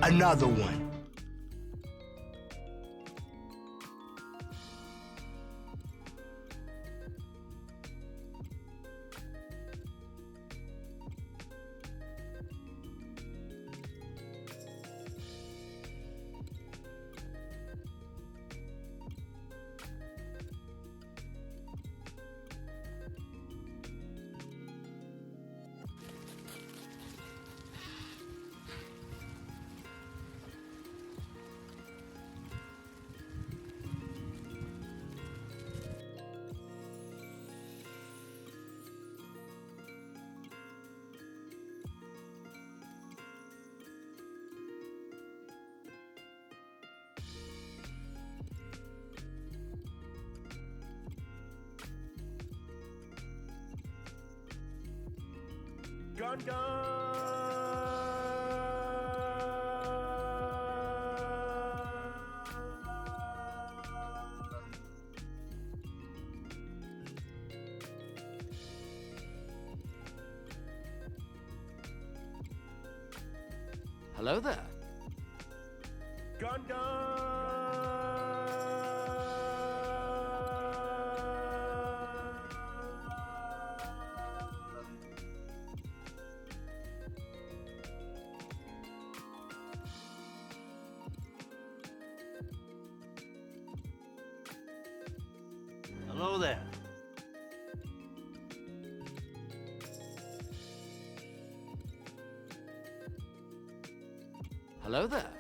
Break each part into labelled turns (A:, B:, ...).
A: another one.
B: Gun gun!
C: Hello there.
B: Gun gun!
C: Hello there. Hello there.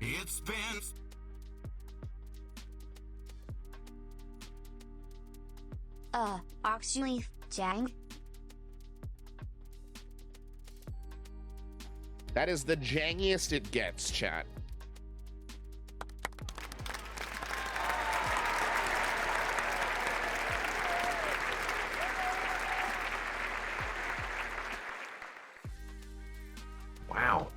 D: It's been
E: actually, Jang?
F: That is the jangiest it gets, chat. Wow.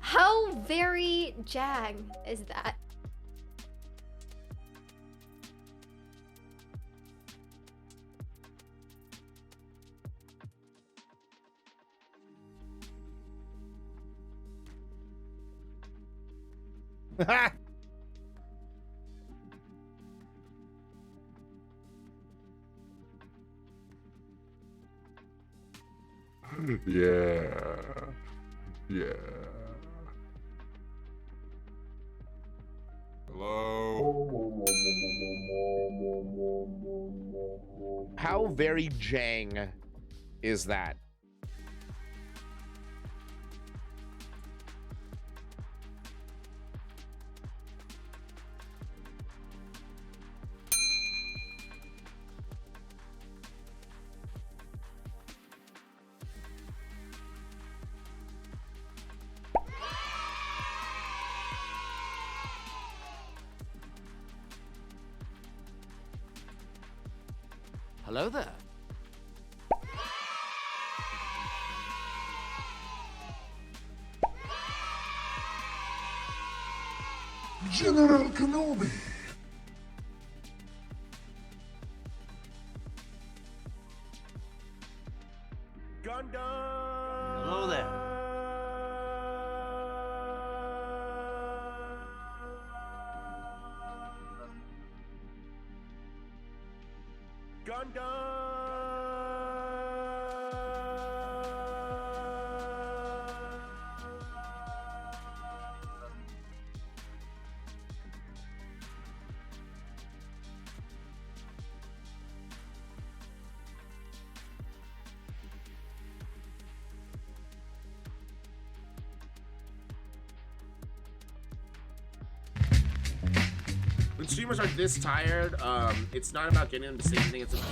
G: How very Jang is that?
F: Yeah. Yeah.
D: hello.
F: How very Jang is that?
C: Hello there.
D: General Kenobi.
B: Gundam.
C: Hello there.
F: When streamers are this tired, it's not about getting them to say anything. It's about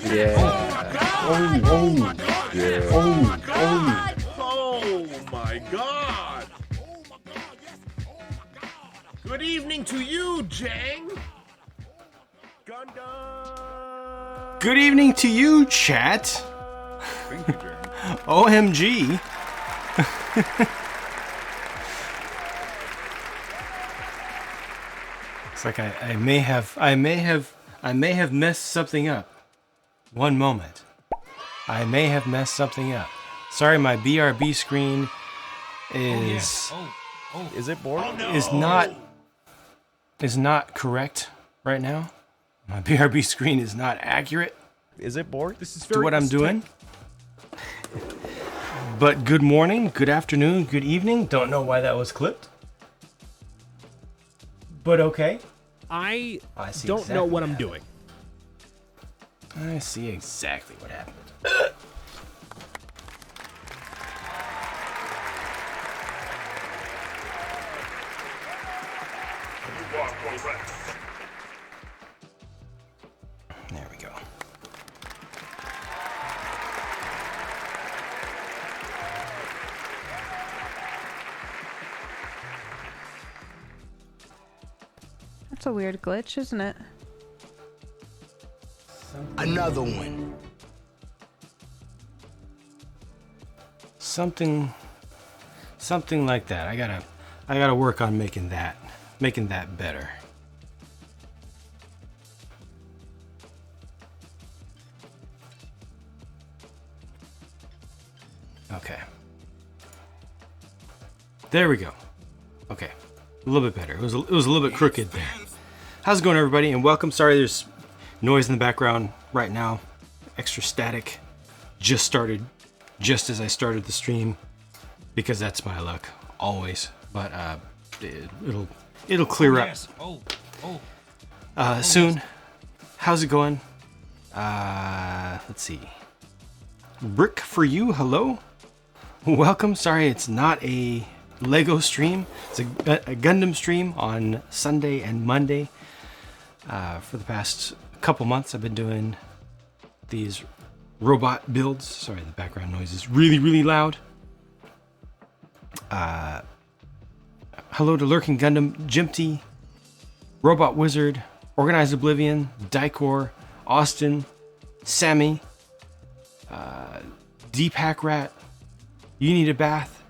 A: Yeah.
F: oh my god! Good evening to you, Jang.
B: Gundam.
E: Good evening to you, chat.
A: Thank you, Jeremy.
E: OMG. It's like I may have messed something up. One moment. I may have messed something up. Sorry, my BRB screen is
A: Is it bored?
E: is not correct right now. My BRB screen is not accurate
A: Is it bored?
B: This is
E: to what I'm doing. But good morning, good afternoon, good evening. Don't know why that was clipped. But okay.
H: I
E: see
H: don't
E: exactly
H: know what
E: what
H: I'm
E: happened.
H: doing.
E: I see exactly what happened. There we go.
I: That's a weird glitch, isn't it?
D: Another one.
E: Something like that. I gotta work on making that better. Okay. There we go. Okay. A little bit better. It was a little bit crooked there. How's it going, everybody? And welcome. Sorry, there's noise in the background right now. Extra static. Just started, just as I started the stream, because that's my luck always. But it'll clear up soon. How's it going? Let's see. Brick for you. Hello. Welcome. Sorry, it's not a Lego stream. It's a Gundam stream on Sunday and Monday. For the past couple months, I've been doing these robot builds. Sorry, the background noise is really, really loud. Hello to Lurking Gundam, Jimpty, Robot Wizard, Organized Oblivion, Dicor, Austin, Sammy, Deepak Rat, You Need a Bath,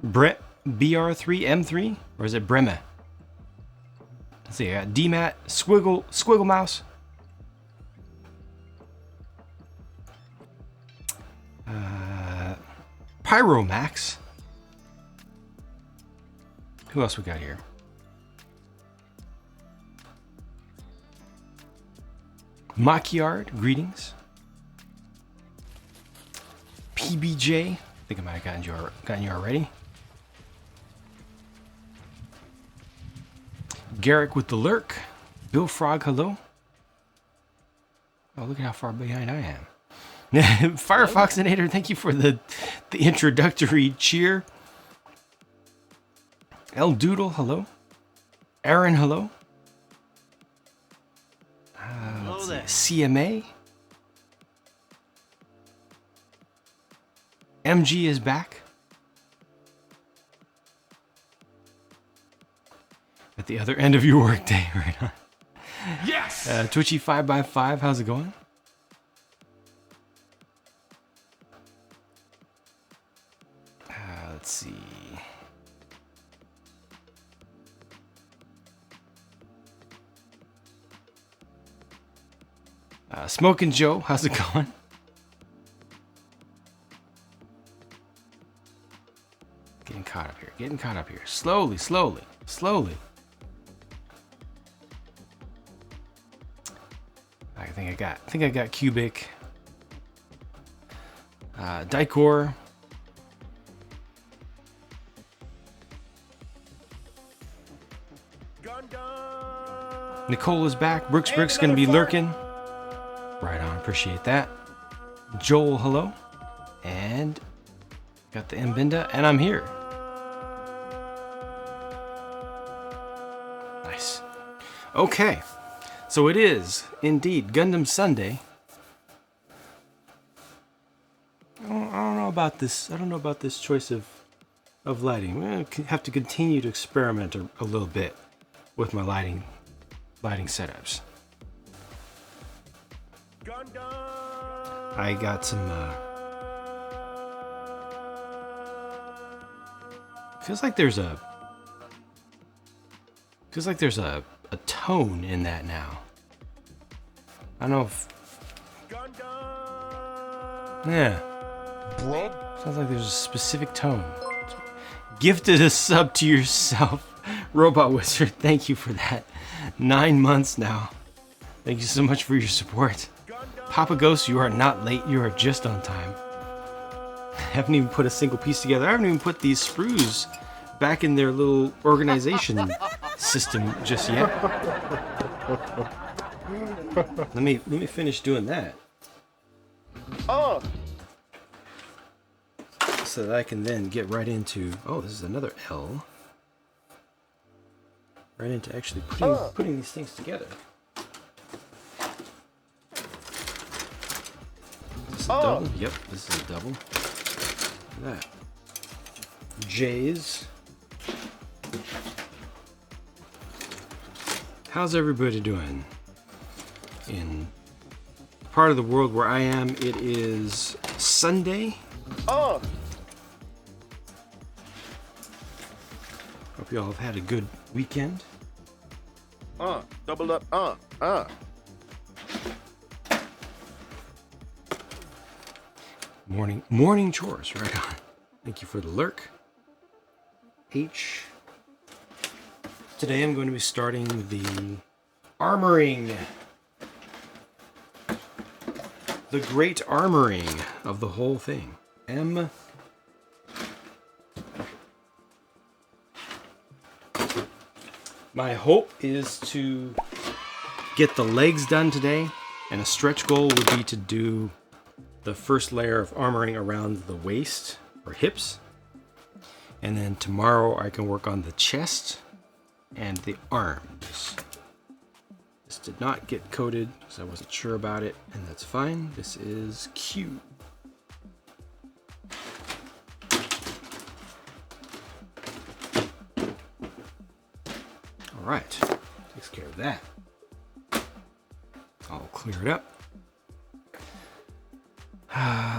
E: Brett, BR3M3, or is it Bremme? Let's see, I got DMAT, Squiggle Mouse, Pyromax. Who else we got here? Mackyard, greetings. PBJ, I think I might have gotten you already. Garrick with the lurk. Bill Frog, hello. Oh, look at how far behind I am. Firefoxinator, thank you for the introductory cheer. El Doodle, hello. Aaron, hello.
C: Hello there.
E: CMA. MG is back. the other end of your workday, right on. Yes! Twitchy 5x5, how's it going? Let's see. Smokin' Joe, how's it going? Getting caught up here. Getting caught up here. Slowly, slowly, slowly. I think I got Cubic. Dicor. Nicole is back. Brooks gonna be lurking. Right on, appreciate that. Joel, hello. And got the Mbinda, and I'm here. Nice. Okay, so it is indeed Gundam Sunday. I don't know about this. I don't know about this choice of lighting. We're gonna have to continue to experiment a little bit with my lighting setups. I got some. Feels like there's a tone in that now. I don't know if. Yeah. Sounds like there's a specific tone. Gifted a sub to yourself, Robot Wizard. Thank you for that. 9 months now. Thank you so much for your support. Papa Ghost, you are not late. You are just on time. I haven't even put a single piece together. I haven't even put these sprues back in their little organization system just yet. Let me finish doing that. So that I can then get right into. Oh, this is another L. Right into actually putting these things together. Is this a double? Yep, this is a double. Look at that. J's. How's everybody doing? In part of the world where I am, it is Sunday. Hope you all have had a good weekend.
F: Double up.
E: Morning chores, right on. Thank you for the lurk. H. Today I'm going to be starting the armoring. The great armoring of the whole thing. M. My hope is to get the legs done today, and a stretch goal would be to do the first layer of armoring around the waist or hips. And then tomorrow I can work on the chest and the arms. This did not get coated because I wasn't sure about it, and that's fine. This is Q. All right, takes care of that. I'll clear it up.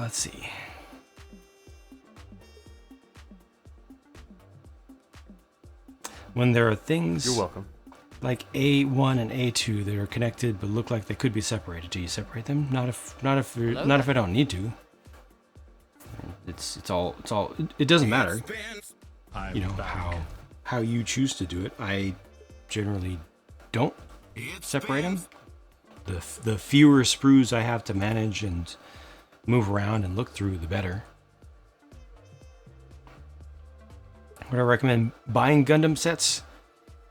E: Let's see. When there are things
A: You're welcome.
E: like A1 and A2 that are connected but look like they could be separated, do you separate them? Not if I don't need to. It doesn't matter. You know how you choose to do it. I generally don't separate them. The fewer sprues I have to manage and move around and look through, the better. Would I recommend buying Gundam sets?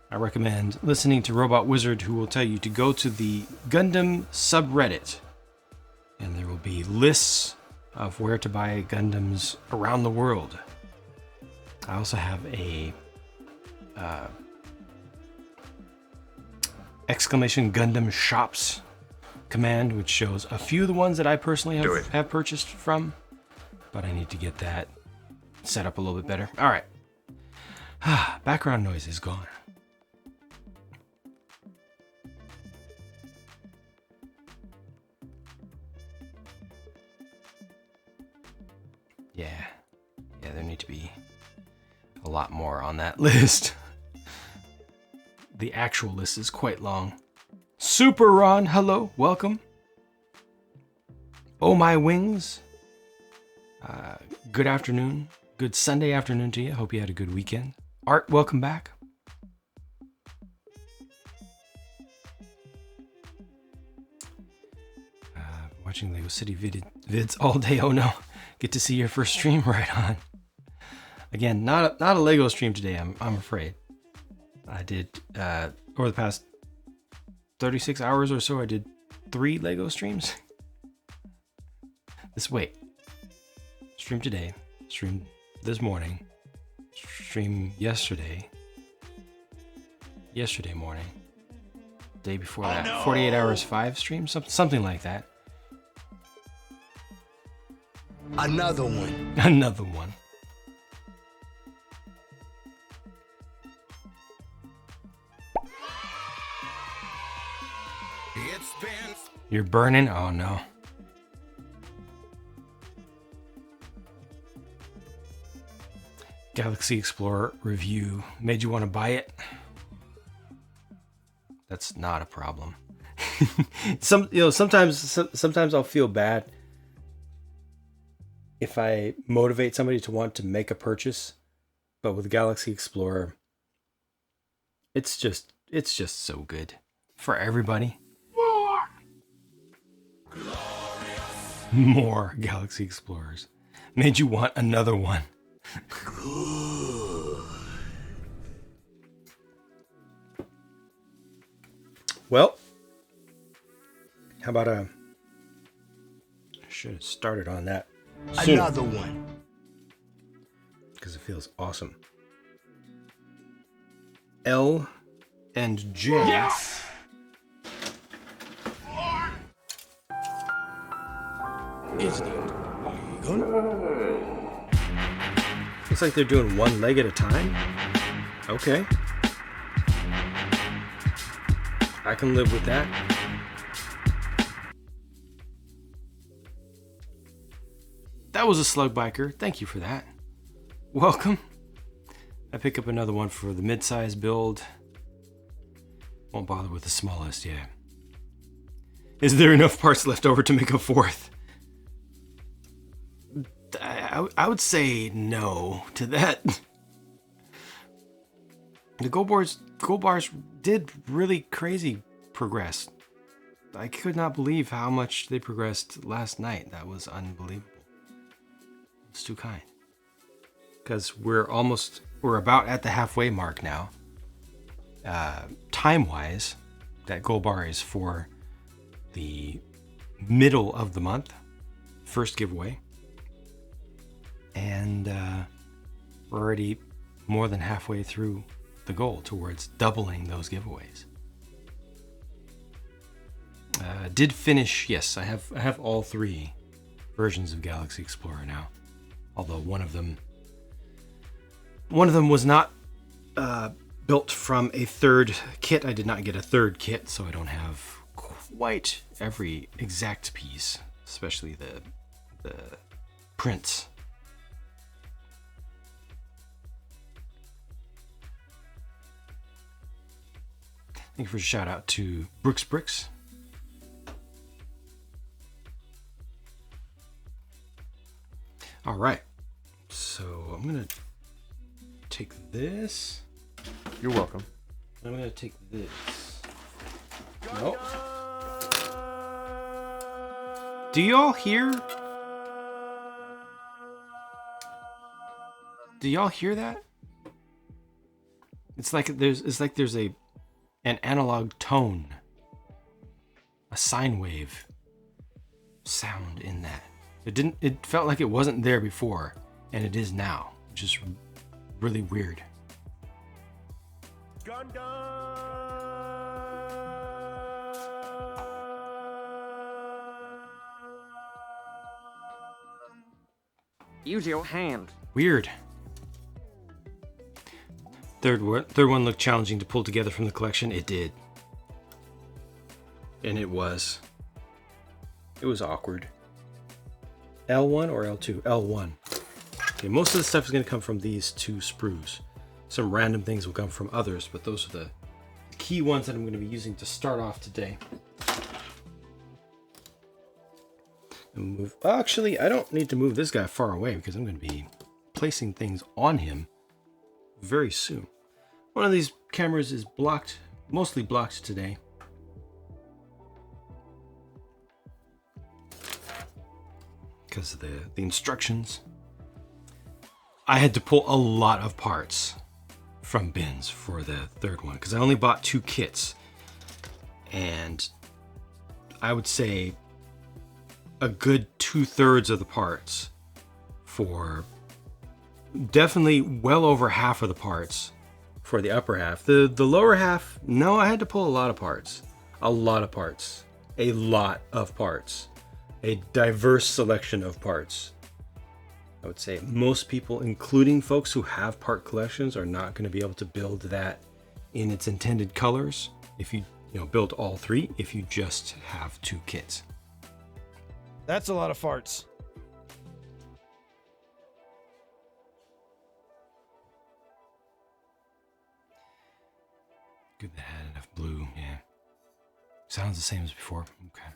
E: I recommend listening to Robot Wizard, who will tell you to go to the Gundam subreddit, and there will be lists of where to buy Gundams around the world. I also have a exclamation Gundam shops command, which shows a few of the ones that I personally have purchased from, but I need to get that set up a little bit better. All right. Background noise is gone. Yeah, there need to be a lot more on that list. The actual list is quite long. Super Ron, hello, welcome. Oh My Wings, good afternoon. Good Sunday afternoon to you. Hope you had a good weekend. Art, welcome back. Watching Lego City vids all day. Oh no, get to see your first stream. Right on. Again, not a Lego stream today. I'm afraid. I did over the past 36 hours or so. I did 3 Lego streams. Stream today. Stream this morning. Stream yesterday. Yesterday morning. Day before that. No. 48 hours 5 streams. Something like that.
D: Another one.
E: Another one.
D: It's been.
E: You're burning? Oh no. Galaxy Explorer review made you want to buy it? That's not a problem. Sometimes I'll feel bad if I motivate somebody to want to make a purchase, but with Galaxy Explorer, it's just so good for everybody. More Galaxy Explorers made you want another one. Well, how about I should have started on that sooner.
D: Another one.
E: Because it feels awesome. L and J.
D: Yes. Is that legal?
E: Looks like they're doing one leg at a time. Okay. I can live with that. That was a slug biker. Thank you for that. Welcome. I pick up another one for the mid-size build. Won't bother with the smallest, yeah. Is there enough parts left over to make a fourth? I would say no to that. The gold bars did really crazy progress. I could not believe how much they progressed last night. That was unbelievable. It's too kind. Because we're about at the halfway mark now. Time-wise, that gold bar is for the middle of the month. First giveaway. And we're already more than halfway through the goal towards doubling those giveaways. Did finish, yes, I have all 3 versions of Galaxy Explorer now. Although one of them was not built from a third kit. I did not get a third kit, so I don't have quite every exact piece, especially the prints. Thank you for a shout out to Bricks. All right, so I'm gonna take this.
A: You're welcome.
E: I'm gonna take this. Nope. Do y'all hear? Do y'all hear that? It's like there's an analog tone, a sine wave sound in that. It felt like it wasn't there before, and it is now, which is really weird.
C: Use your hand.
E: Weird. Third one looked challenging to pull together from the collection. It did. And it was awkward. L1 or L2? L1. Okay, most of the stuff is going to come from these 2 sprues. Some random things will come from others, but those are the key ones that I'm going to be using to start off today. And move. Actually, I don't need to move this guy far away because I'm going to be placing things on him very soon. One of these cameras is blocked, mostly blocked today. Because of the instructions. I had to pull a lot of parts from bins for the third one because I only bought 2 kits. And I would say a good 2/3 of the parts for definitely well over half of the parts for the upper half. The lower half, no, I had to pull a lot of parts. A lot of parts. A lot of parts. A diverse selection of parts. I would say most people, including folks who have part collections, are not going to be able to build that in its intended colors if you build all 3 if you just have 2 kits.
A: That's a lot of farts.
E: Good that had enough blue, yeah. Sounds the same as before. Okay.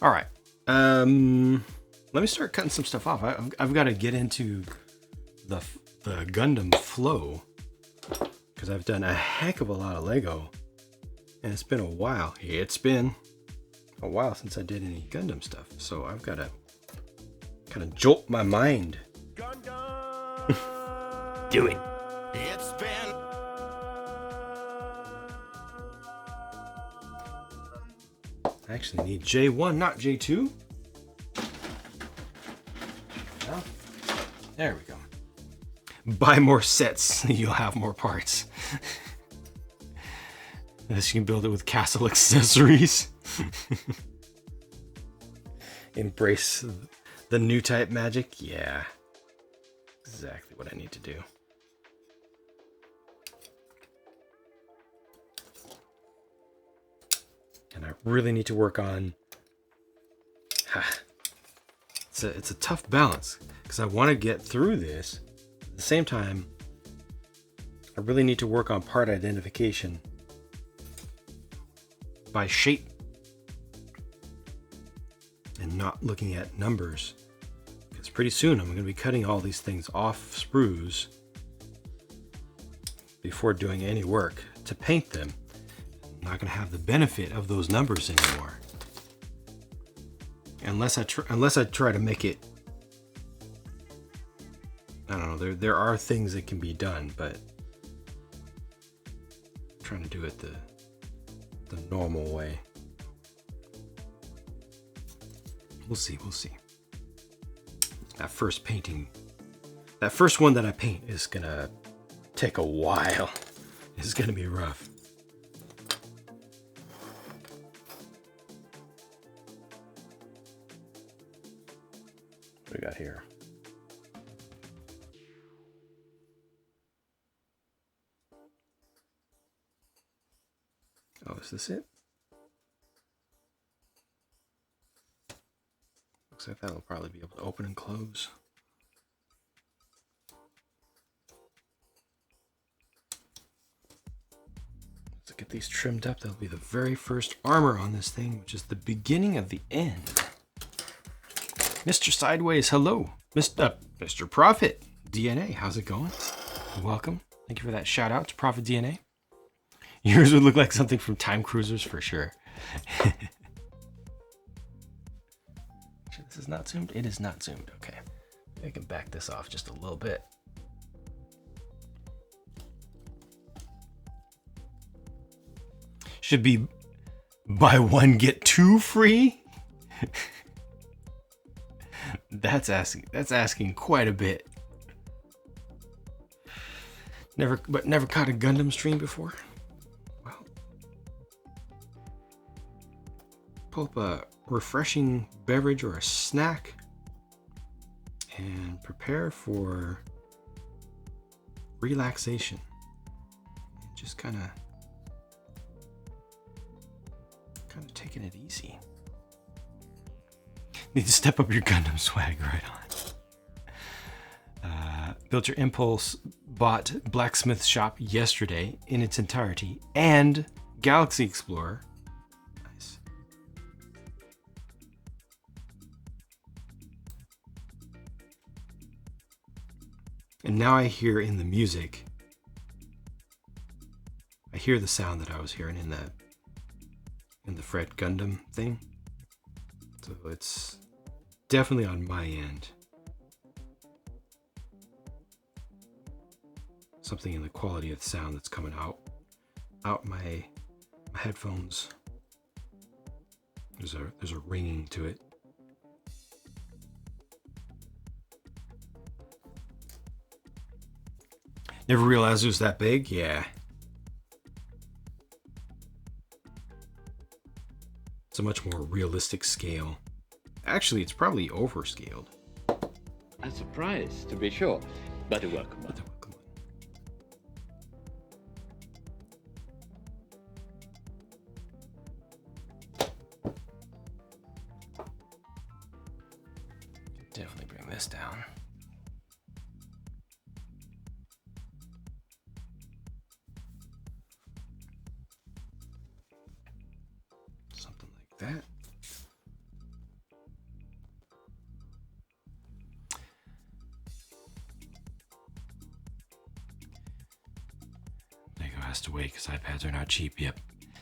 E: All right. Let me start cutting some stuff off. I've got to get into the Gundam flow because I've done a heck of a lot of Lego, and it's been a while. It's been a while since I did any Gundam stuff, so I've got to kind of jolt my mind.
B: Gundam.
E: Do it.
D: It's been
E: I actually need J1, not J2. Well, there we go. Buy more sets, you'll have more parts. This you can build it with castle accessories. Embrace the new type magic. Yeah, exactly what I need to do. And I really need to work on. It's a tough balance because I want to get through this. At the same time, I really need to work on part identification by shape and not looking at numbers. Because pretty soon I'm going to be cutting all these things off sprues before doing any work to paint them. I'm not going to have the benefit of those numbers anymore. Unless I try to make it, I don't know, there are things that can be done, but I'm trying to do it the normal way. We'll see. That first painting, that first one that I paint is gonna take a while. It's gonna be rough. What do we got here? Oh, is this it? Looks like that'll probably be able to open and close. Let's get these trimmed up. That'll be the very first armor on this thing, which is the beginning of the end. Mr. Sideways, hello. Mr. Prophet DNA, how's it going? Welcome. Thank you for that shout out to Prophet DNA. Yours would look like something from Time Cruisers for sure. This is not zoomed? It is not zoomed. Okay. I can back this off just a little bit. Should be buy one, get two free? That's asking quite a bit. Never caught a Gundam stream before? Well, pull up a refreshing beverage or a snack and prepare for relaxation. Just kind of taking it easy. Need to step up your Gundam swag right on. Built Your Impulse bought Blacksmith Shop yesterday in its entirety and Galaxy Explorer. Nice. And now I hear in the music, I hear the sound that I was hearing in the Fred Gundam thing. So it's definitely on my end. Something in the quality of the sound that's coming out my headphones. There's a ringing to it. Never realized it was that big. Yeah. It's a much more realistic scale. Actually, it's probably overscaled.
H: A surprise, to be sure, but a welcome one.
E: Definitely bring this down. Something like that. Lego has to wait because iPads are not cheap. Yep.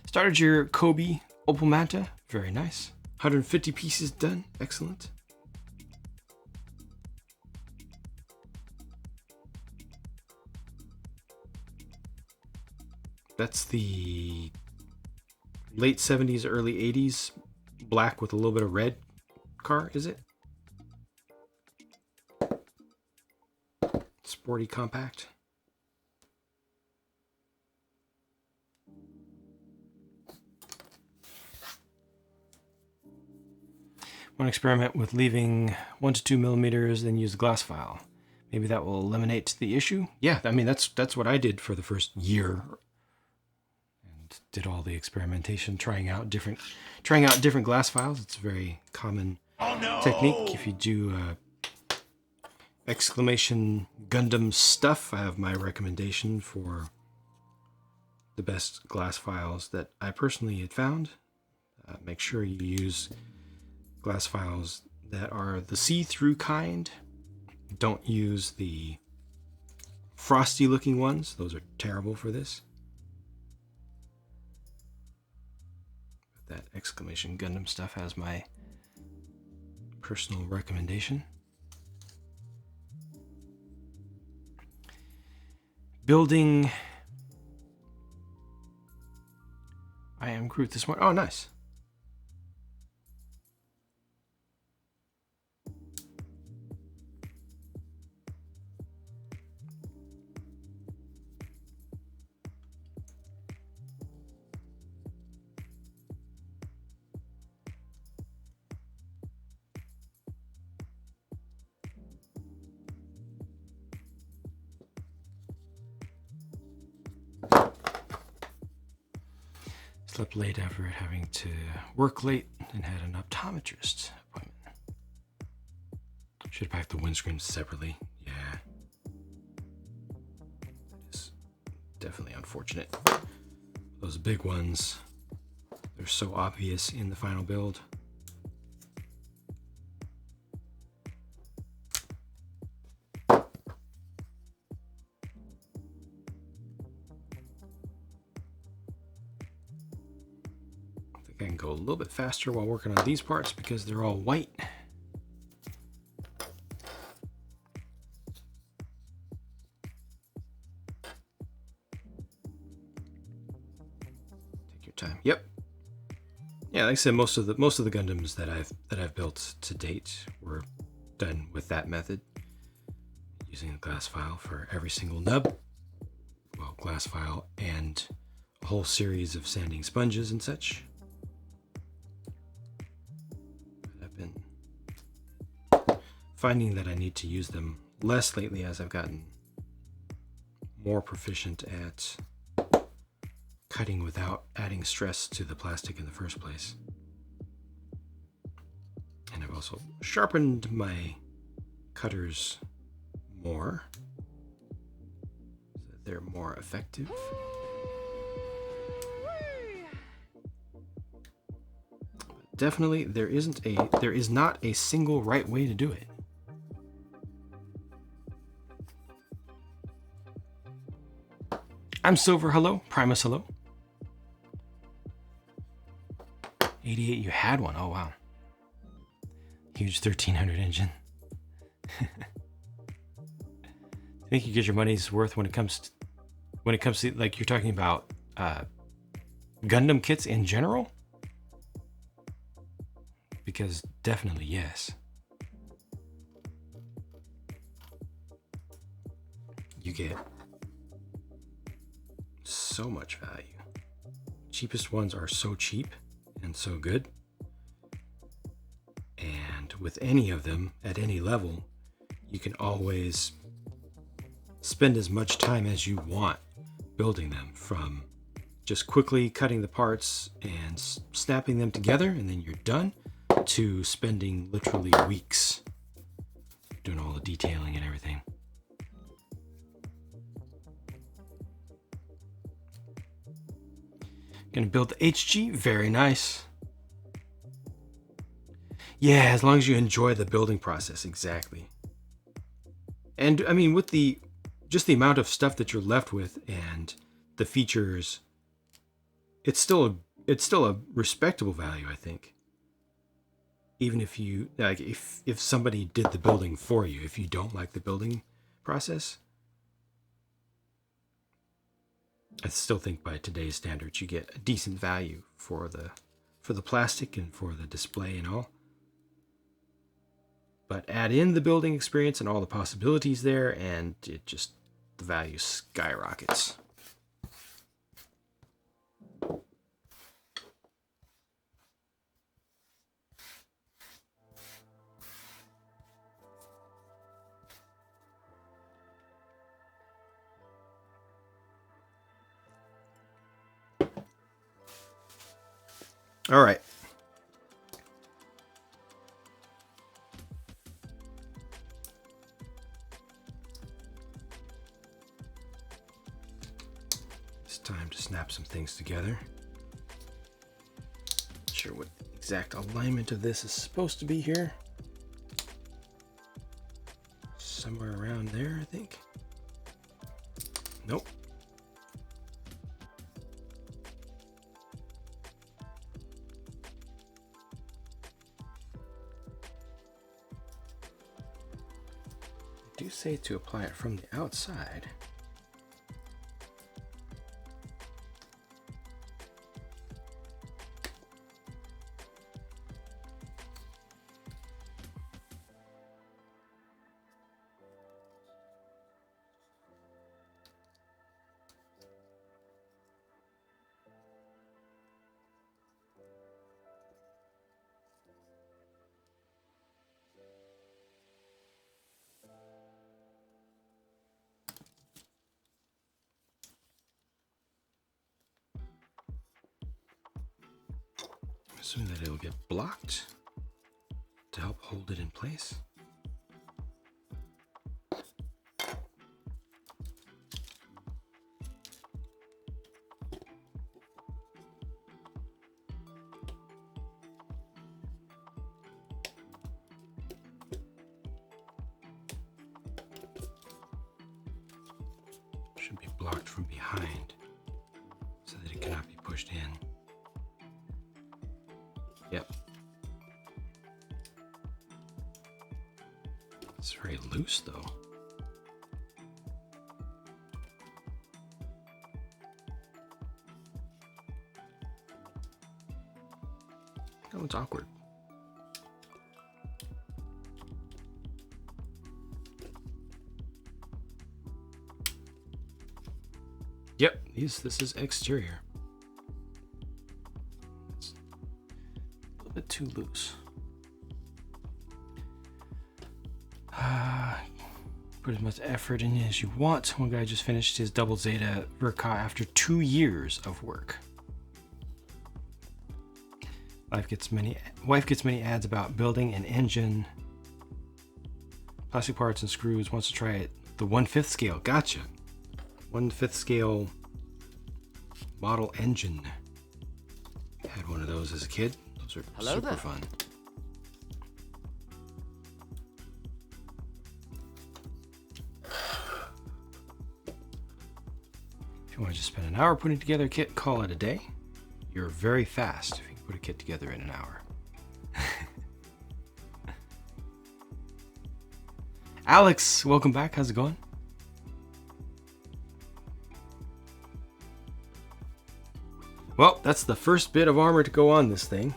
E: Started your Kobe Opal Manta. Very nice. 150 pieces done. Excellent. That's the late 70s, early 80s, black with a little bit of red car, is it? Sporty compact. One experiment with leaving 1 to 2 millimeters, then use the glass file. Maybe that will eliminate the issue. Yeah, I mean that's what I did for the first year. Did all the experimentation, trying out different glass files. It's a very common technique. If you do exclamation Gundam stuff, I have my recommendation for the best glass files that I personally had found. Make sure you use glass files that are the see-through kind. Don't use the frosty looking ones. Those are terrible for this. That exclamation Gundam stuff has my personal recommendation. Building I Am Groot this morning. Oh, nice. Slept late after having to work late and had an optometrist appointment. Should have packed the windscreens separately. Yeah. It's definitely unfortunate. Those big ones, they're so obvious in the final build. I can go a little bit faster while working on these parts because they're all white. Take your time. Yep. Yeah, like I said, most of the Gundams that I've built to date were done with that method, using a glass file for every single nub. Well, glass file and a whole series of sanding sponges and such. Finding that I need to use them less lately as I've gotten more proficient at cutting without adding stress to the plastic in the first place. And I've also sharpened my cutters more so that they're more effective. Definitely, there is not a single right way to do it. I'm Silver, hello. Primus, hello. 88, you had one. Oh wow. Huge 1300 engine. I think you get your money's worth when it comes to like you're talking about Gundam kits in general. Because definitely yes. You get so much value. Cheapest ones are so cheap and so good. And with any of them at any level, you can always spend as much time as you want building them, from just quickly cutting the parts and snapping them together and then you're done, to spending literally weeks doing all the detailing and everything. Gonna build the HG, very nice. Yeah, as long as you enjoy the building process, exactly. And I mean, with just the amount of stuff that you're left with and the features, it's still a respectable value, I think. Even if you like, if somebody did the building for you, if you don't like the building process, I still think by today's standards you get a decent value for the plastic and for the display and all. But add in the building experience and all the possibilities there, and the value skyrockets. All right. It's time to snap some things together. Not sure what the exact alignment of this is supposed to be here. Somewhere around there, I think. Nope. Do say to apply it from the outside. Assuming that it'll get blocked to help hold it in place. Should be blocked from behind so that it cannot be pushed in. Yep. It's very loose though. Oh, it's awkward. Yep, this is exterior. It's a little bit too loose. Put as much effort in as you want. One guy just finished his double Zeta Verka after 2 years of work. Wife gets many ads about building an engine, plastic parts and screws. Wants to try it. The 1/5 scale. Gotcha. 1/5 scale model engine. Had one of those as a kid. Those are
C: Hello
E: super
C: there.
E: fun. If you want to just spend an hour putting together a kit, call it a day. You're very fast if you can put a kit together in an hour. Alex, welcome back. How's it going? Well, that's the first bit of armor to go on this thing.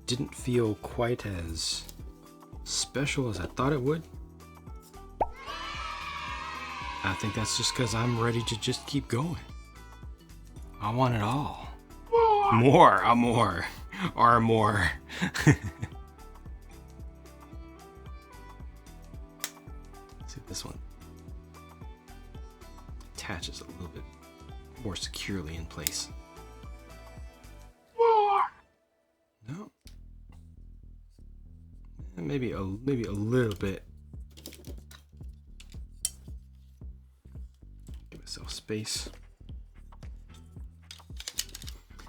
E: Didn't feel quite as special as I thought it would. I think that's just because I'm ready to just keep going. I want it all. More. More. Let's see if this one attaches a little bit more securely in place. No. Maybe a little bit. Give myself space.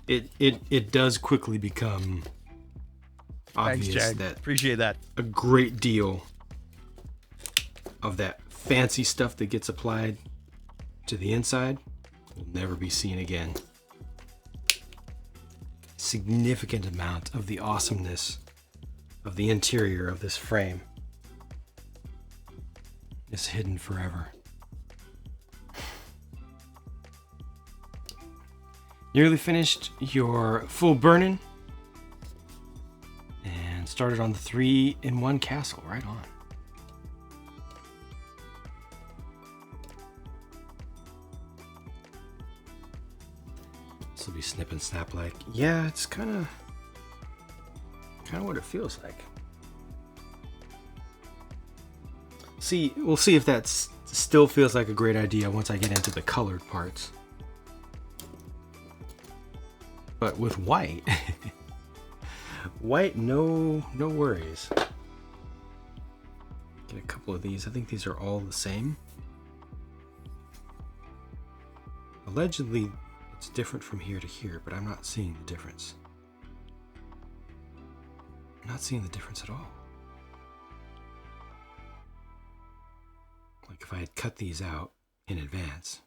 E: It does quickly become obvious
A: Thanks, Jag.
E: that
A: Appreciate that.
E: a great deal of that fancy stuff that gets applied to the inside will never be seen again. Significant amount of the awesomeness of the interior of this frame is hidden forever. Nearly finished your full burn-in and started on the 3-in-1 castle. Right on. This will be snip and snap like. Yeah, it's kind of what it feels like. We'll see if that still feels like a great idea once I get into the colored parts. But with white, no worries. Get a couple of these. I think these are all the same. Allegedly, it's different from here to here, but I'm not seeing the difference. I'm not seeing the difference at all. Like if I had cut these out in advance,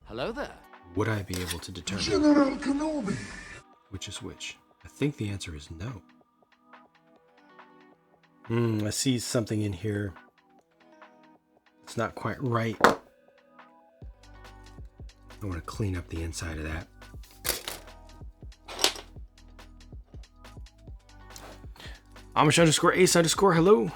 C: Hello there.
E: would I be able to determine which is which? I think the answer is no. I see something in here. It's not quite right. I want to clean up the inside of that. Amish_Ace_, hello.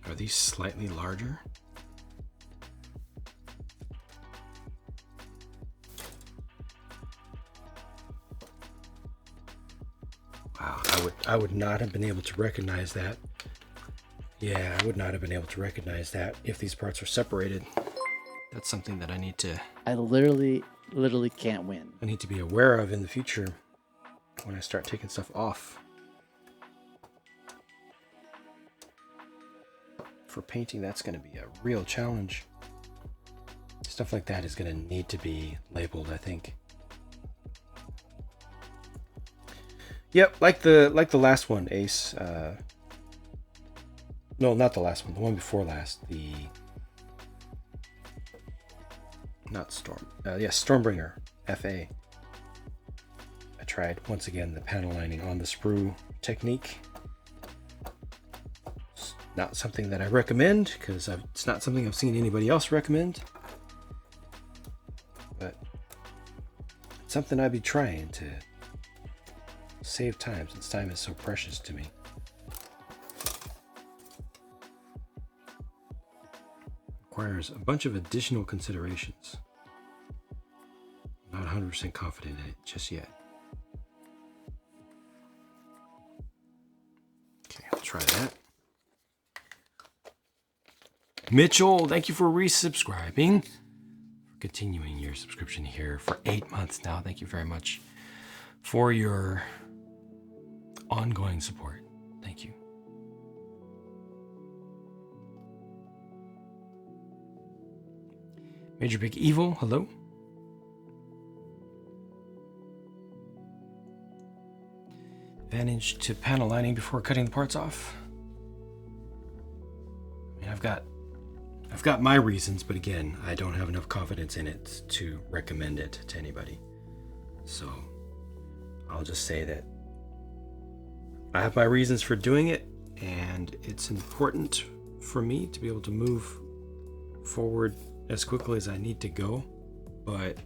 E: Are these slightly larger? Wow, I would not have been able to recognize that. Yeah, I would not have been able to recognize that if these parts are separated. That's something that I need to
J: literally can't win.
E: I need to be aware of in the future when I start taking stuff off. For painting, that's going to be a real challenge. Stuff like that is going to need to be labeled, I think. Yep, like the last one, Ace. No, not the last one. The one before last. Stormbringer FA. I tried once again the panel lining on the sprue technique. It's not something that I recommend because it's not something I've seen anybody else recommend. But it's something I'd be trying to save time since time is so precious to me. Requires a bunch of additional considerations. Not 100% confident in it just yet. try that. Mitchell, thank you for resubscribing. For continuing your subscription here for 8 months now. Thank you very much for your ongoing support. Thank you. Major Big Evil, hello. Advantage to panel lining before cutting the parts off. I mean, I've got my reasons, but again, I don't have enough confidence in it to recommend it to anybody. So I'll just say that I have my reasons for doing it, and it's important for me to be able to move forward as quickly as I need to go. But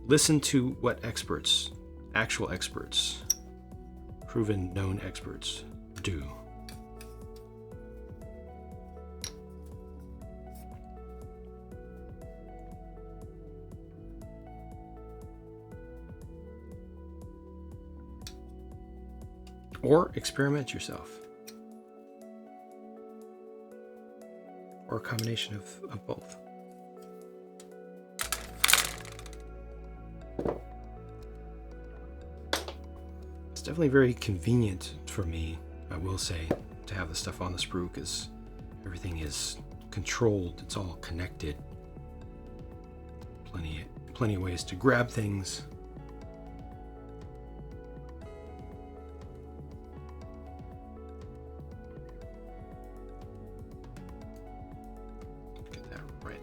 E: listen to what experts, actual experts, proven known experts do. Or experiment yourself. Or a combination of both. It's definitely very convenient for me, I will say, to have the stuff on the sprue because everything is controlled, it's all connected. Plenty of ways to grab things.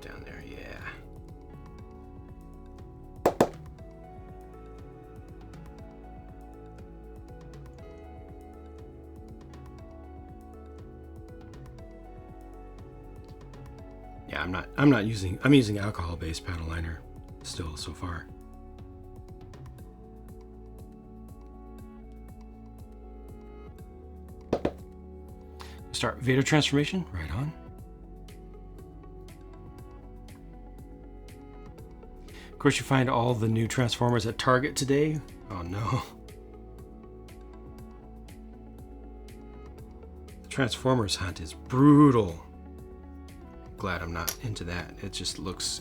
E: Down there, yeah. Yeah, I'm using alcohol-based panel liner still so far. Start Vader transformation, right on. Of course, you find all the new Transformers at Target today. Oh no. The Transformers hunt is brutal. Glad I'm not into that. It just looks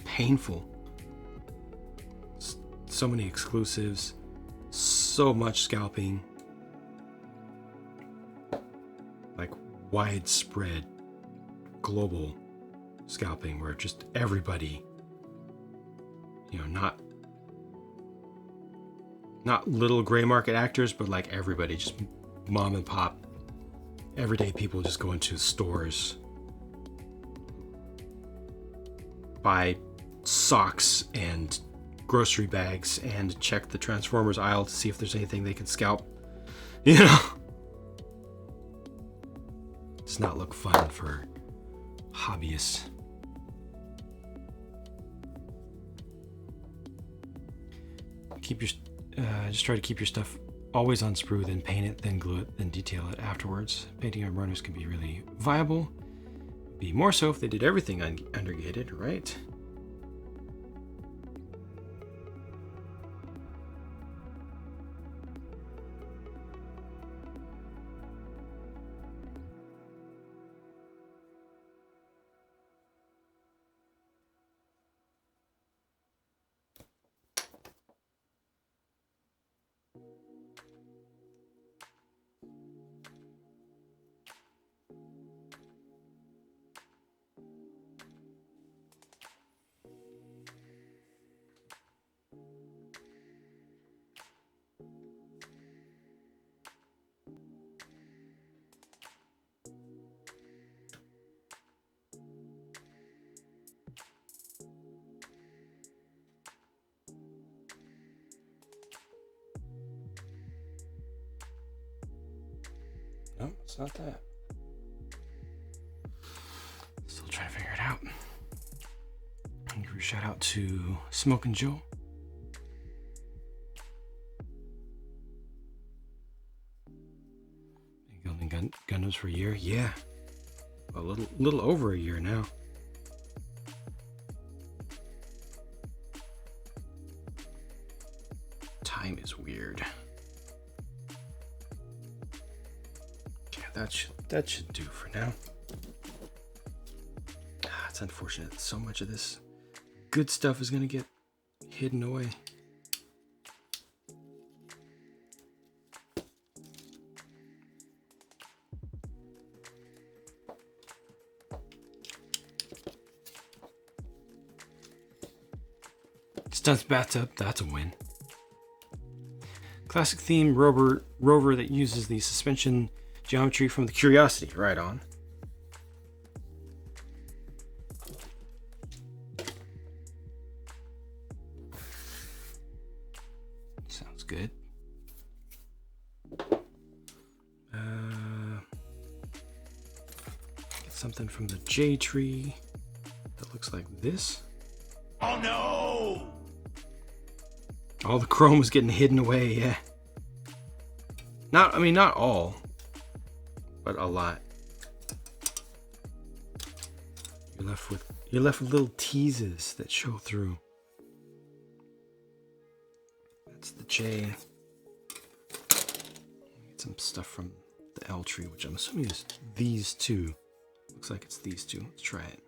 E: painful. So many exclusives, so much scalping. Like widespread global scalping where just everybody, you know, not little gray market actors, but like everybody, just mom and pop, everyday people just go into stores, buy socks and grocery bags and check the Transformers aisle to see if there's anything they can scalp. You know, does not look fun for hobbyists. Just try to keep your stuff always on sprue, then paint it, then glue it, then detail it afterwards. Painting on runners can be really viable. Be more so if they did everything undergated, right? No, it's not that. Still trying to figure it out. I'll give a shout out to Smokin' Joe. Been building Gundams for a year? Yeah. A little over a year now. Time is weird. that should do for now. It's unfortunate that so much of this good stuff is gonna get hidden away. Stunts bathtub, that's a win. Classic theme rover that uses the suspension geometry from the Curiosity. Right on. Sounds good. Get something from the J tree that looks like this.
D: Oh no!
E: All the chrome is getting hidden away, yeah. Not all, but a lot. You're left with little teases that show through. That's the J. Get some stuff from the L tree, which I'm assuming is these two. Looks like it's these two. Let's try it.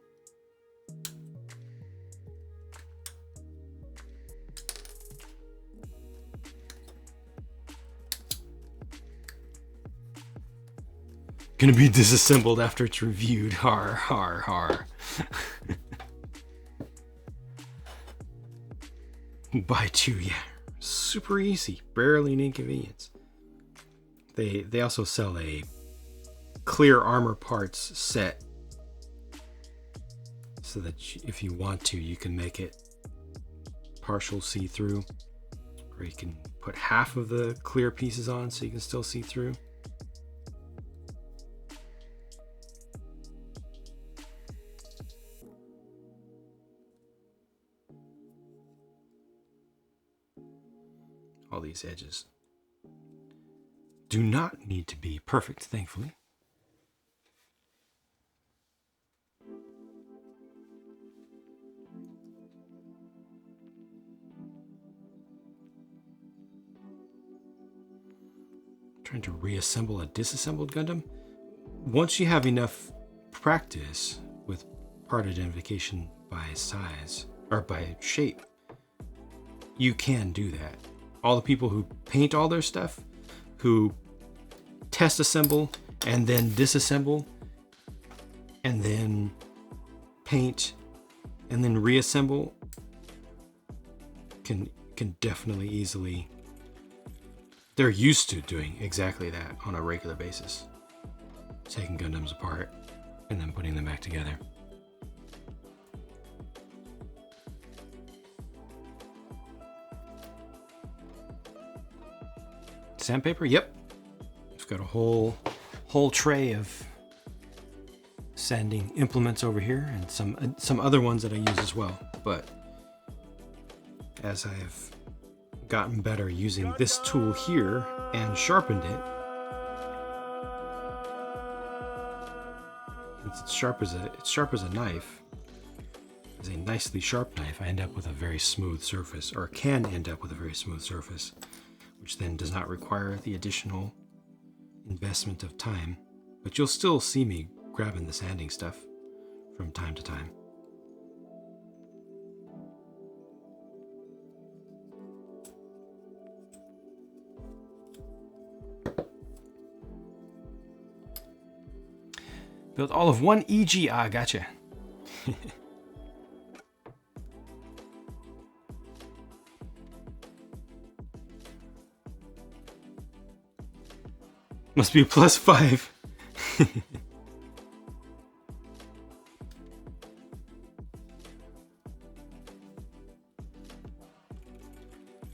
E: Gonna be disassembled after it's reviewed. Har, har, har. Buy two, yeah. Super easy. Barely an inconvenience. They also sell a clear armor parts set. So that if you want to, you can make it partial see-through. Or you can put half of the clear pieces on so you can still see through. All these edges do not need to be perfect, thankfully. Trying to reassemble a disassembled Gundam. Once you have enough practice with part identification by size or by shape, you can do that. All the people who paint all their stuff, who test assemble and then disassemble and then paint and then reassemble can definitely easily, they're used to doing exactly that on a regular basis. Taking Gundams apart and then putting them back together. Sandpaper? Yep. I've got a whole tray of sanding implements over here and some other ones that I use as well. But as I have gotten better using this tool here and sharpened it, since it's sharp as a knife, as a nicely sharp knife, I end up with a very smooth surface, or can end up with a very smooth surface, which then does not require the additional investment of time. But you'll still see me grabbing the sanding stuff from time to time. Built all of one EG. Ah, gotcha. Must be +5.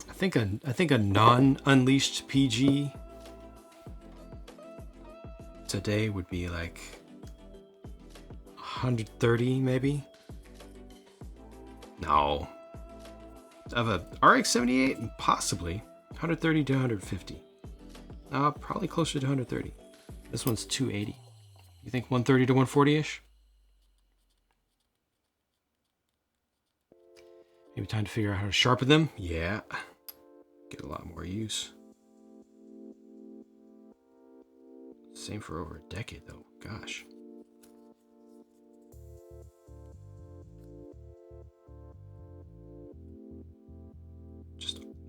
E: I think a non-unleashed PG today would be like 130 maybe. No. Of a RX-78, possibly 130 to 150. Probably closer to 130. This one's 280. You think 130 to 140-ish? Maybe time to figure out how to sharpen them? Yeah. Get a lot more use. Same for over a decade, though. Gosh.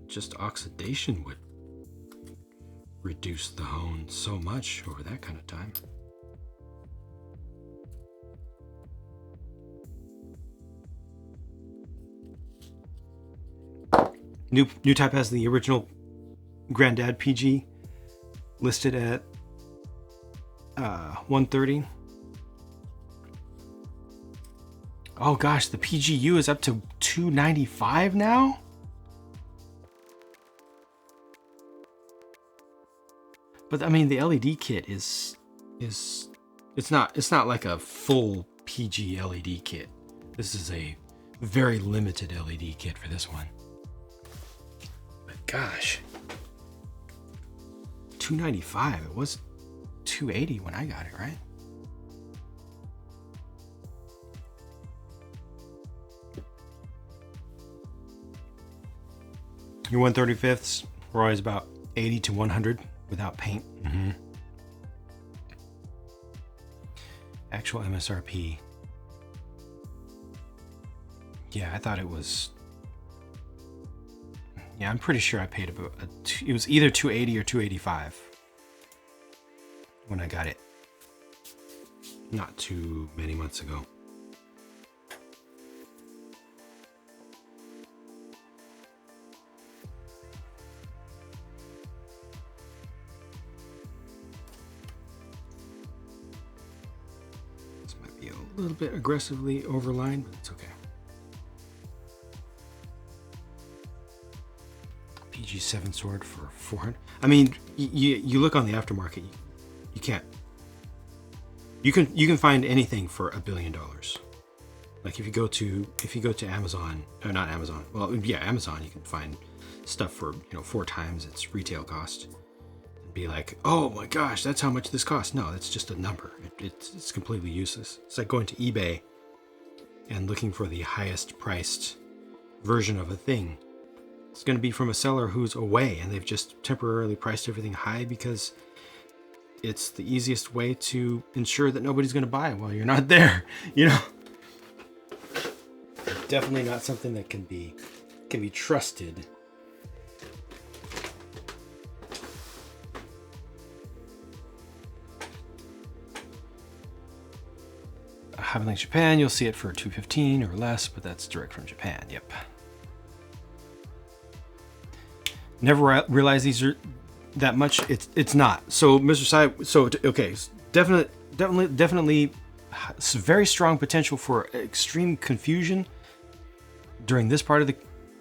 E: Just oxidation would reduce the hone so much over that kind of time. New type has the original Granddad PG listed at 130. Oh gosh, the PGU is up to 295 now. But I mean, the LED kit is it's not like a full PG LED kit. This is a very limited LED kit for this one. But gosh, 295. It was 280 when I got it, right? Your 135ths were always about 80 to 100 without paint. Mm-hmm. Actual MSRP. Yeah, I thought it was. Yeah, I'm pretty sure I paid about. It was either 280 or 285 when I got it. Not too many months ago. A little bit aggressively overlined, but it's okay. PG7 sword for 400. I mean, you look on the aftermarket, you can't. You can find anything for $1 billion. Like if you go to Amazon, or not Amazon, well yeah, Amazon, you can find stuff for 4 times its retail cost. Be like, oh my gosh, that's how much this costs. No, that's just a number. It's completely useless. It's like going to eBay and looking for the highest priced version of a thing. It's going to be from a seller who's away, and they've just temporarily priced everything high because it's the easiest way to ensure that nobody's going to buy it while you're not there. Definitely not something that can be trusted. Havenlink Japan, you'll see it for $215 or less, but that's direct from Japan. Yep. Never realized these are that much. It's not. So, Mr. Sai, okay, definitely very strong potential for extreme confusion during this part of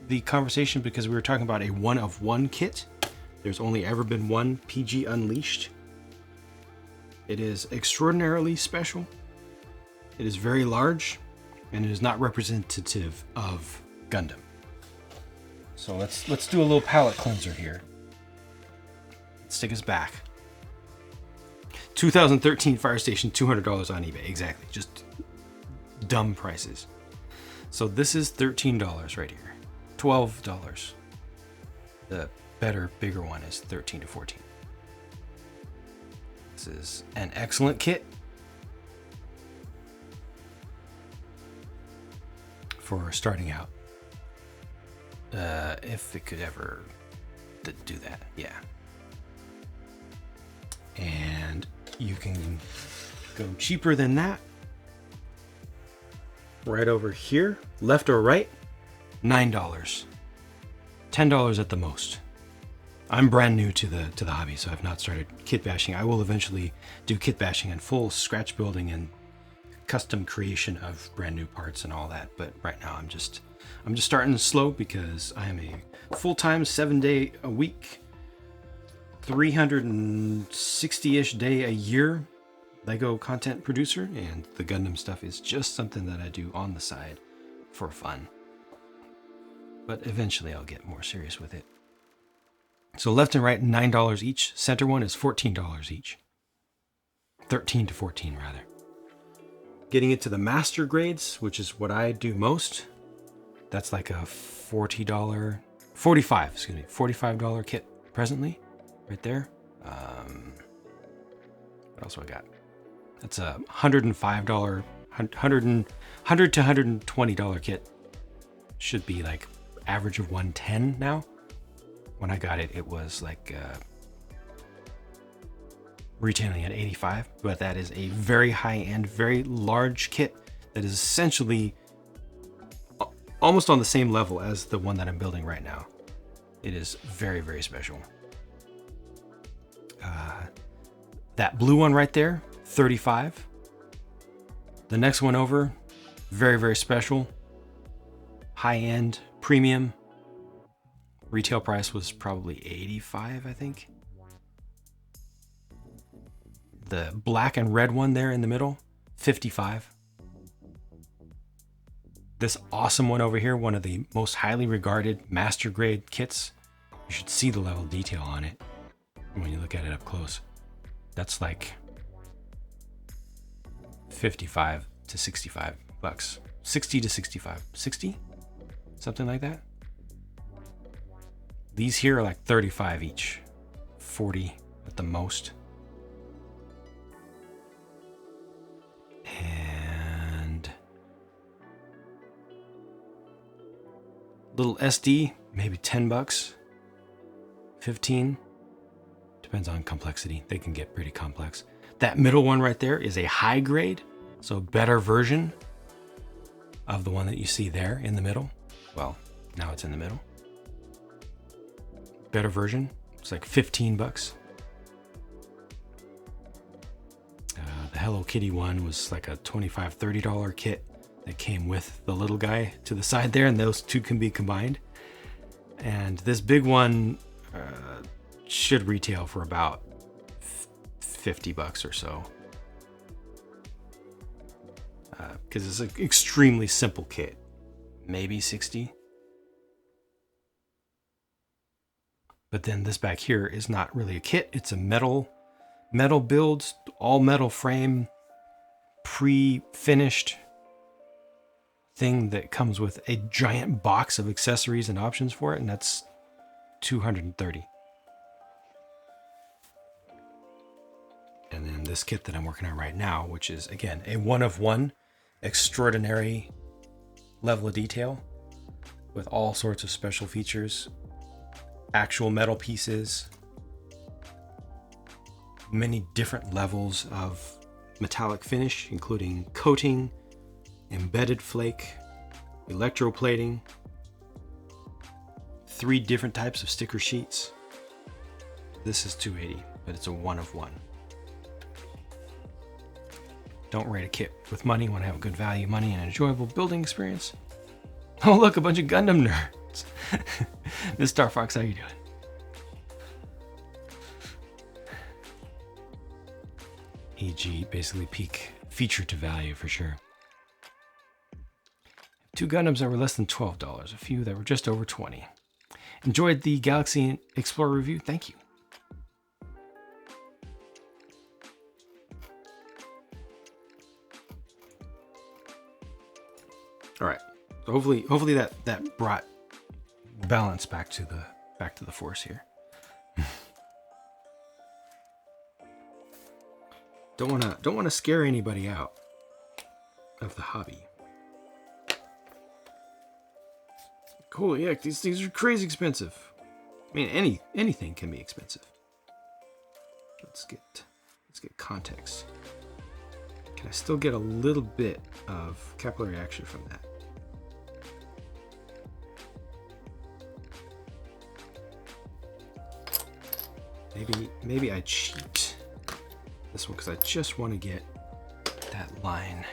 E: the conversation, because we were talking about a one-of-one kit. There's only ever been one PG Unleashed. It is extraordinarily special. It is very large, and it is not representative of Gundam. So let's do a little palate cleanser here. Let's take us back. 2013 Fire Station, $200 on eBay. Exactly, just dumb prices. So this is $13 right here. $12. The better, bigger one is $13 to $14. This is an excellent kit for starting out, if it could ever do that. Yeah, and you can go cheaper than that. Right over here, left or right, $9, $10 at the most. I'm brand new to the hobby, so I've not started kit bashing. I will eventually do kit bashing and full scratch building and custom creation of brand new parts and all that, but right now I'm just starting slow because I am a full-time 7-day a week 360-ish day a year Lego content producer, and the Gundam stuff is just something that I do on the side for fun, but eventually I'll get more serious with it. So left and right, $9 each. Center one is $14 each. 13 to 14 rather. Getting into the master grades, which is what I do most, that's like a $45 kit presently, right there. What else do I got? That's a $105, $100 to $120 kit. Should be like average of 110 now. When I got it, it was like retailing at 85, but that is a very high-end, very large kit that is essentially almost on the same level as the one that I'm building right now. It is very, very special. That blue one right there, 35. The next one over, very, very special. High-end, premium. Retail price was probably 85, I think. The black and red one there in the middle, 55. This awesome one over here, one of the most highly regarded master grade kits. You should see the level of detail on it when you look at it up close. That's like 55 to 65 bucks. 60 to 65. 60? Something like that. These here are like 35 each. 40 at the most. And little SD, maybe 10 bucks. 15. Depends on complexity. They can get pretty complex. That middle one right there is a high grade, so a better version of the one that you see there in the middle. Well, now it's in the middle. Better version. It's like 15 bucks. The Hello Kitty one was like a $25, $30 kit that came with the little guy to the side there, and those two can be combined. And this big one should retail for about 50 bucks or so. Because it's an extremely simple kit. Maybe 60. But then this back here is not really a kit. It's a metal build, all metal frame, pre-finished thing that comes with a giant box of accessories and options for it, and that's $230. And then this kit that I'm working on right now, which is again a one of one extraordinary level of detail with all sorts of special features, actual metal pieces, many different levels of metallic finish, including coating, embedded flake, electroplating, 3 different types of sticker sheets. This is $280, but it's a one of one. Don't rate a kit with money. Want to have a good value money and enjoyable building experience. Oh look, a bunch of Gundam nerds. Miss Star Fox, how you doing? EG, basically peak feature to value for sure. 2 Gundams that were less than $12, a few that were just over 20. Enjoyed the Galaxy Explorer review? Thank you. All right. So hopefully that brought balance back to the force here. Don't want to scare anybody out of the hobby. Cool, yeah, these are crazy expensive. I mean, anything can be expensive. Let's get context. Can I still get a little bit of capillary action from that? Maybe I cheat this one because I just want to get that line.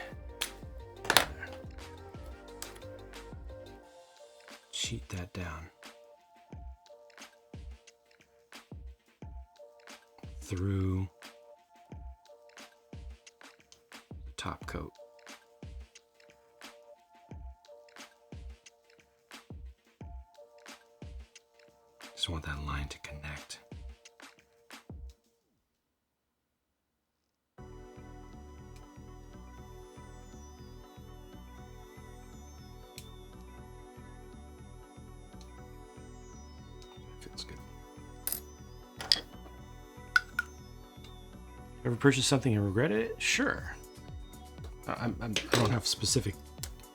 E: Cheat that down through the top coat. Just want that line to connect. Ever purchased something and regretted it? Sure. I don't have specific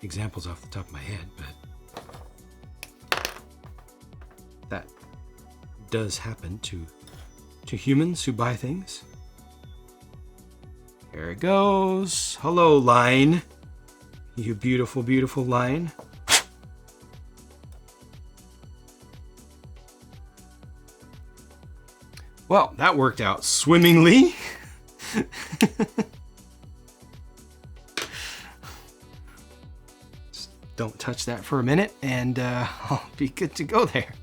E: examples off the top of my head, but that does happen to humans who buy things. There it goes. Hello, line. You beautiful, beautiful line. Well, that worked out swimmingly. Just don't touch that for a minute and I'll be good to go there.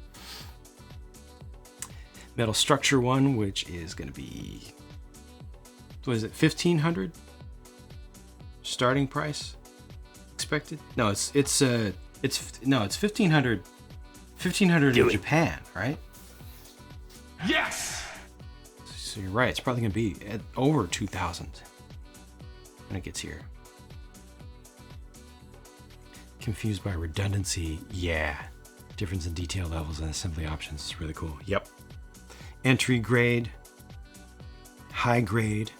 E: Metal structure one, which is going to be, what is it, 1,500 starting price expected? No, it's 1,500 in Japan, right?
D: Yes!
E: So you're right, it's probably going to be at over 2,000 when it gets here. Confused by redundancy, yeah. Difference in detail levels and assembly options is really cool. Yep. Entry grade, high grade,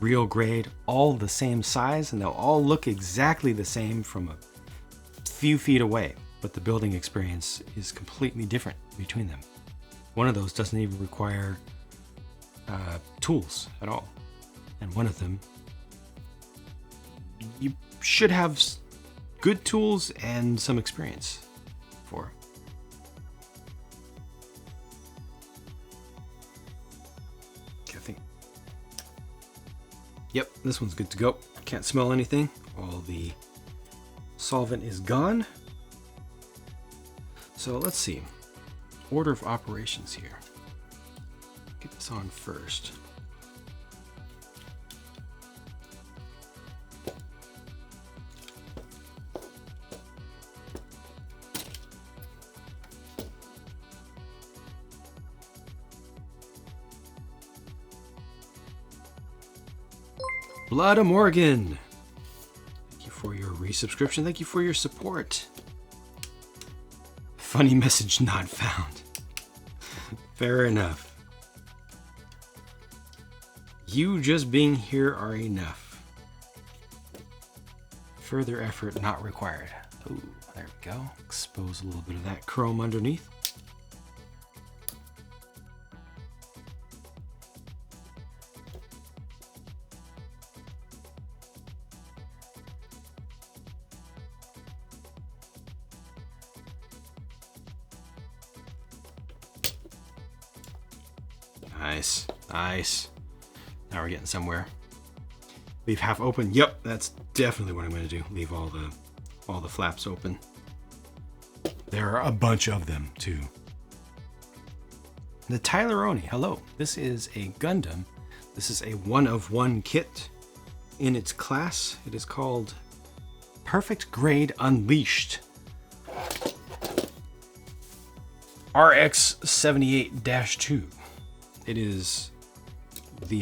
E: real grade, all the same size, and they'll all look exactly the same from a few feet away, but the building experience is completely different between them. One of those doesn't even require tools at all, and one of them you should have good tools and some experience for. I think. Yep, this one's good to go. Can't smell anything. All the solvent is gone. So let's see. Order of operations here. Get this on first. Blood Morgan. Thank you for your resubscription. Thank you for your support. Funny message not found. Fair enough. You just being here are enough. Further effort not required. Ooh, there we go. Expose a little bit of that chrome underneath. Nice, nice. Now we're getting somewhere. Leave half open. Yep, that's definitely what I'm going to do. Leave all the flaps open. There are a bunch of them too. The Tyleroni. Hello. This is a Gundam. This is a one-of-one kit in its class. It is called Perfect Grade Unleashed. RX-78-2. It is the